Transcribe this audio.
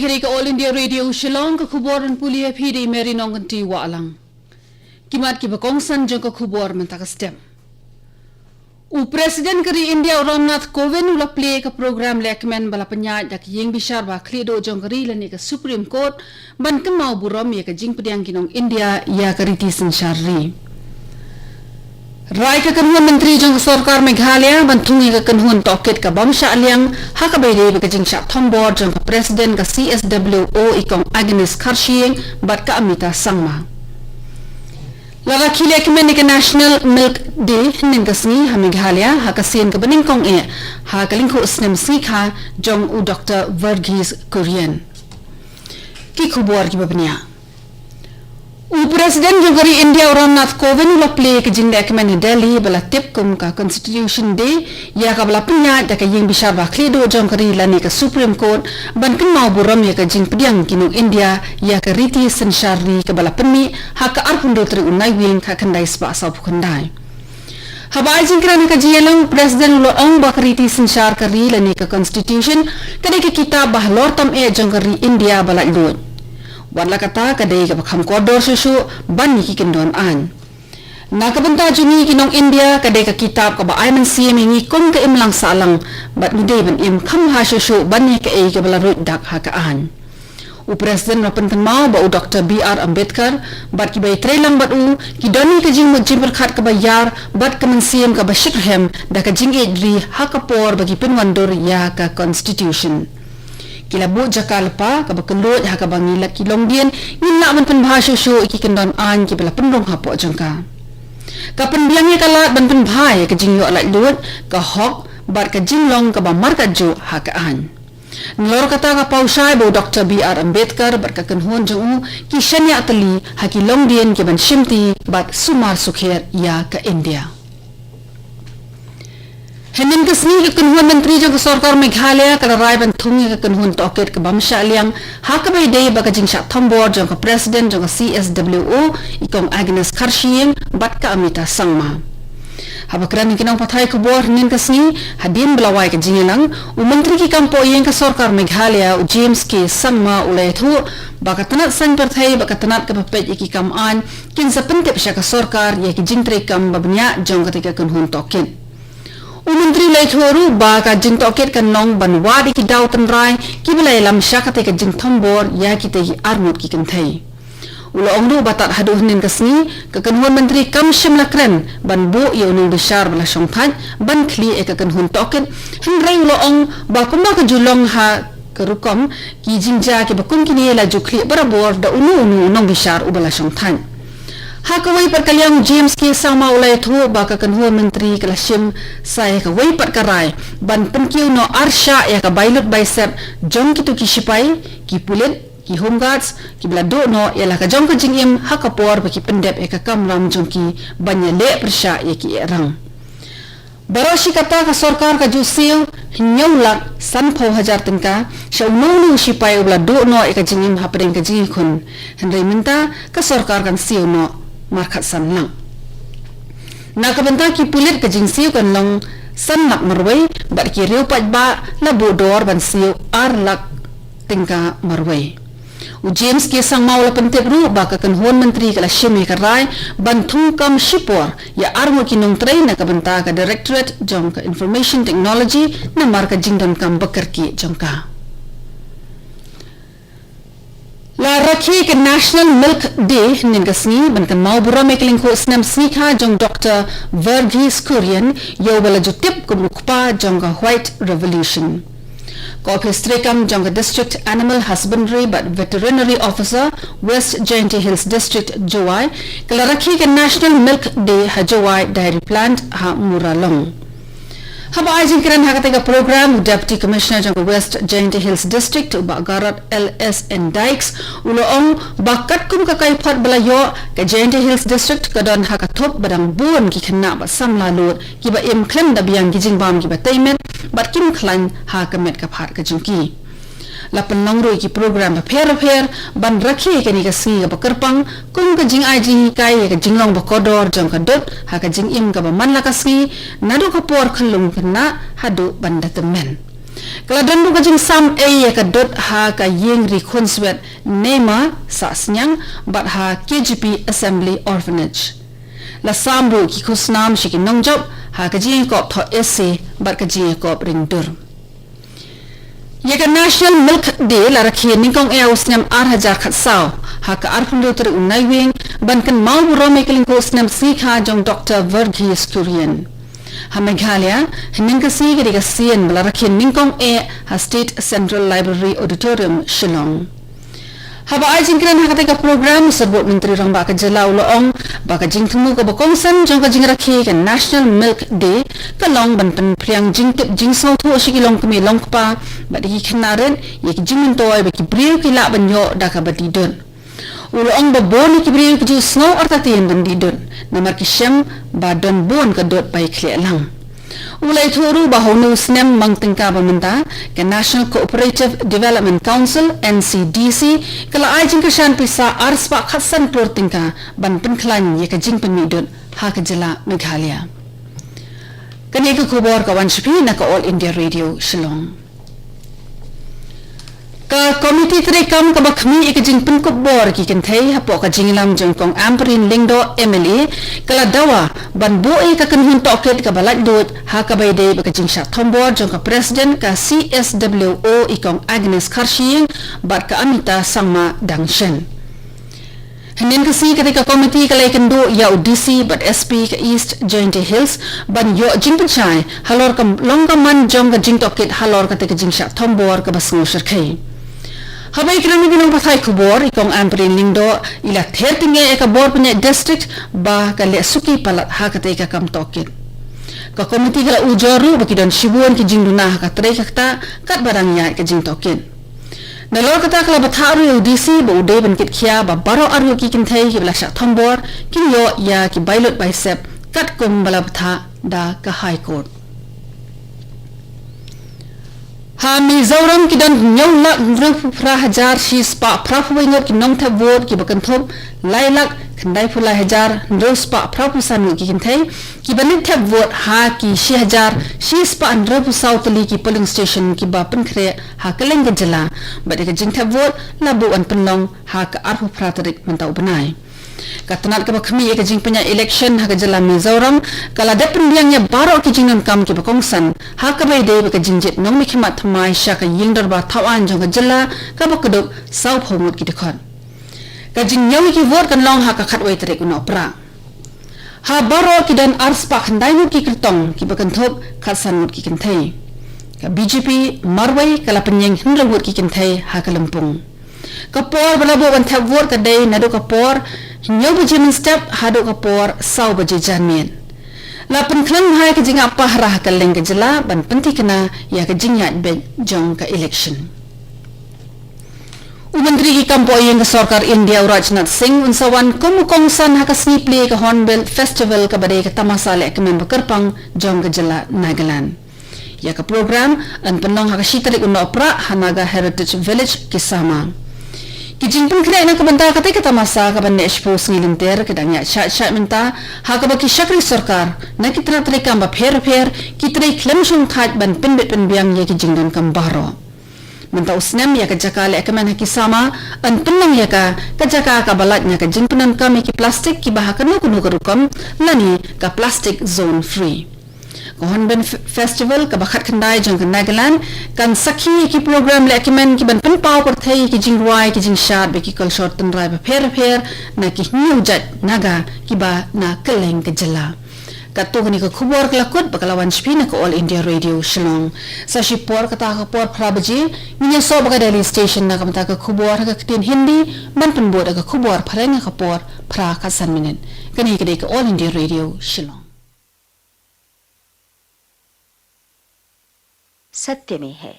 Phiri ka All India Radio Shillong ka khubor an pulia phiri meri nonganti wa alang. Kimat ki bakongsan jong ka khubor man takastem. U President kari India Ramnath Kovind ula play ka program lekmen bala penyat dak yeng bishar ba khlido jong kari lani ka Supreme Court ban kan mau buram ya ka jing pediang kinong India ya kariti sanshari. Rai ka kanhuan menteri jong sarkar Meghalaya bantungi ka kanhuan toket ka bamsha aliang hakabayre ba ka jing sha thombor jong ka president ka CSWO ikong Agnes Khasi bat ka amita sangma. Lara khile kemen ni ka National Milk Day nin ka sni ha Meghalaya ha ka sen ka baning kong ha ka lingko snem sikha jong u Dr. Verghese Korean. Ki khubor ki babniya. U President jong kari India Ramnath Kovind ula play ke jing dek men Delhi bala tip kum ka Constitution Day ya ka bala punya da ka yeng bisa ba khlido jong kari lani ka Supreme Court ban kan mau buram ya ka jing pediang kinong India ya ka riti sanshari ka bala penmi ha ka arpundo tri unai wing ka kandai spa sa phukandai habai jing krana ka jiyalang President ulo ang ba riti sanshar kari lani ka Constitution kadai ka kitab bah lortam jong kari India bala lut Wadla kata kadai ka bakham kodor susu ban ni kindon an. Nakabanta juni kinong India kadai ka kitab ka ba ay man siyem ngi kong ka imlang salang bat mudai ban im kham ha susu ban ni ka ay ka balarut dak ha ka an. U President rapan mau ba u Dr. B.R. Ambedkar bat ki bay trelang bat u ki doni ka jing mujim berkhat ka bayar bat ka man siyem ka bashikhem da ka jing edri ha ka por bagi penwandor ya ka Constitution. Kila bu jakal pa ka bakelut ha ka bangila kilong dien ngila man pen bhasyo shu iki kendon an ki bela pendong hapo jangka ka penbiangnya kala ban pen bhai ka jingyo la lut ka hok bar ka jinglong ka ba marka ju ha ka an nlor kata ka pausai bo Dr. B.R. Ambedkar bar ka kanhon jung ki shanya atali ha kilong dien ki ban shimti bat sumar sukher ya ka India Henin kasni ka kanhuan menteri jong sarkar Meghalaya kala rai ban thungi ka kanhuan toket ka bamsha aliang hakabay day baga jing sha thombor jong ka president jong ka CSWO ikong Agnes Khasi bat ka amita sangma habakran kinong pathay ko bor nin kasni hadin belawai ka jingilang u menteri ki kampo yeng ka sarkar Meghalaya u James K sangma ulay thu baka tanat san perthai baka tanat ka papet iki kam an kin sa pentep sha ka sarkar ye ki jingtre kam babnya jong ka tika kanhuan toket Menteri lai thoru ba ka jing toket kan nong ban wadi ki daw tan rai ki belai lam syakate ka jing thombor ya ki te armut ki kan thai ulo ongdu batat haduh nin kasni ka kanhuan menteri kam shimla kren ban bu yo ning bishar bala shongthan ban khli e ka kanhuan toket hin rai ulo ong ba kumba ka julong ha karukom ki jingja ki bakun ki ne la jukli barabor da unu nong bishar ubala shongthan Hakawai perkaliang James K sama ulai thu baka kanhuan menteri kalashim saya ka wai pat karai ban penkiu no arsha ya ka bailut bicep jong kitu ki sipai ki pulit ki home guards ki blado no ya la ka jong ka jingim hakapor baki pendep ya ka kamram jong ki banya le persha ya ki erang Baroshi kata ka sarkar ka jusil hinyolak sanpho hajar tingka shaunonu sipai blado no ya ka jingim hapreng ka jingi khun henry minta ka sarkar kan siu no markat sanlang nakabenta ki pulit ka jingsiu kan long sannak marwai bat ki riu pat ba la bodor ban siu arlak tingka marwai u James ke sang mau la pentep ru ba ka kan hon menteri kala shimi ka rai ban thungkam shipor ya armo ki nong train nakabenta ka directorate jong ka information technology na marka jingdon kam bakar ki jongka La rakhi ke National Milk Day nin kasni ban kan mau bura mekling ko snam snikha jong Dr. Verghese Korean yo bala jutip ko mukpa jong White Revolution. Ko pestrekam jong District Animal Husbandry but Veterinary Officer West Jainty Hills District Jowai kala rakhi ke National Milk Day ha Jowai Dairy Plant ha Muralong. Haba ajin kiran hakatega program Deputy Commissioner jong West Jainty Hills District Bagarat LSN Dykes uloong bakat kum kakai phat balayo ka Jainty Hills District kadon hakathop badang buon ki khna ba samla lut ki ba im khlem da biang ki jingbam ki ba taimet bat kim khlan ha kamet ka phat ka jingki lapan nongroi ki program ba pher ban rakhi ke ni ka si ka kerpang kum ka jing ai jing kai ka jinglong ba kodor jong ka dot ha ka jing im ka ba man la ka si nadu ka por khlung kana hadu ban da temen Keladan buka jing sam ya ka dot ha ka yeng rikun swet nema sa senyang bat ha KGP Assembly Orphanage. La sambu ki kusnam shiki nongjob ha ka jing kop tho esse bat ka jing kop ringdur. Ya ka National Milk Day la rakhi ningkong e usnyam 8000 khat saw ha ka arphundu ter unai wing ban kan mau rome keling ko usnyam sikha jong Dr. Verghese Kurian. Ha Meghalaya Hininggasi ketika sian belarakin ningkong ha State Central Library Auditorium Shillong. Haba ajin kran ha ketika program serbut menteri rang ba ka jelau loong ba ka jing temu ka bakongsan jong ka jing rakhi ka National Milk Day ka long ban pen priang jing tip jing sau thu shikilong kami long pa ba di khnaren ye ki jing toy ba ki briu ki la ban yo da ka batidon. Uloong ba bon ki briu ki snow artatin ban didon namar ki shem ba don bon ka dot bai khle lang. Ulai thuru ba honu snem mang tingka ba menta ke National Cooperative Development Council NCDC kala ai jing ka shan pisa arspa khatsan plor tingka ban pen khlan ye ka jing pen midon ha ka jela Meghalaya. Kani ka khobor ka wanshpi na ka All India Radio Shillong. Ka komiti terekam ka bakhmi ek jing pen ko bor ki kan thei ha po ka jinglam jong kong amprin lingdo MLA kala dawa ban bo e ka kan hun toket ka balat dot ha ka bai dei ba ka jing sha thombor jong ka president ka CSWO ikong Agnes Khasi bat ka amita sangma dangshen. Hinin kasi ketika komiti kalai kendo ya UDC bat SP ka East Joint Hills ban yo jing penchai halor ka longkaman jong ka jing toket halor ka te ka jing sha thombor ka basngo sharkai. Habai kena minum pathai kubor ikong amprin lingdo ila thertinge eka bor punya district ba kale suki palat ha kate ka kam toket. Ka komiti kala ujoru baki don shibuan ki jingduna ka trei kakta kat barang ya ka jing toket. Nalor kata kala batharu UDC ba udai ban kit khia ba baro aru ki kin thai ki bla sha thombor kin yo ya ki bailot bicep kat kum bala batha da ka high court. Ha Mizoram ki dan nyong lak rupra hajar shi spa prafu ingot ki nong tha vot ki bakan thop lailak khandai phula hajar ro spa prafu sanu ki kinthai ki banit tha vot ha ki shi hajar shi spa an rapu sautali ki polling station ki ba pen khre ha kaleng ke jala ba de ka jing tha vot labu an penlong ha ka arfu pratarik mentau benai. Katanat ka bakhmi ek jing penya election ha ka jala Mizoram kala de pendiang ya baro ki jingnon kam ki bakongsan ha ka bai de ka jingjet nong mi khimat thamai sha ka yingdar ba thawan jong ka jala ka bakdok sau phomut ki dekhon ka jing nyawi ki vote kan long ha ka khatwai trek no pra ha baro ki dan arspa khandai nu ki kirtong ki bakan thop khasan mut ki kinthai ka BJP marwai kala penyeng hindrawut ki kinthai ha ka lampung kapor balabo ban tha vote ka dei nado kapor nyaw bajimin step hado kapor sau baje janmen la pen klang hai ka jinga pahrah ka leng ka jela ban penti kena ya ka jingya be jong ka election. Menteri ki kampo yang sarkar India Rajnath Singh unsawan kumukongsan ha ka sniple ka Hornbill Festival ka badai ka tamasa le ka member kerpang jong ka jela Nagaland. Ya ka program an penong ha ka shitalik unna opera Hanaga Heritage Village kisama. Kijingpun kena ina kabanta kate kata masa kaban expose ngilinter kedangnya chat minta ha ka baki syakri sarkar na kitra trikam ba pher kitre klemshung khat ban pinbet penbiang ye kijingdon kam baro minta usnem ya ka jakale akaman hakisama an tunang ya ka jaka ka balatnya ka jingpunan kam ki plastic ki bah kanu kunu karukam lani ka plastic zone free Hornbill Festival ka bakhat khandai jong Nagaland kan sakhi ki program le akimen ki ban pen pau par thai ki jingwai ki jingshat be ki culture tan rai ba pher na ki new jat naga ki ba na keleng ke jela kato ni ka khubor klakut bakalawan spina ko All India Radio Shillong sa shipor kata ka por phrabaji niya so ba Delhi station na kamta ka khubor ka tin Hindi ban pen bod ka khubor pharenga ka por phra ka san minen kani ka All India Radio Shillong सत्य में है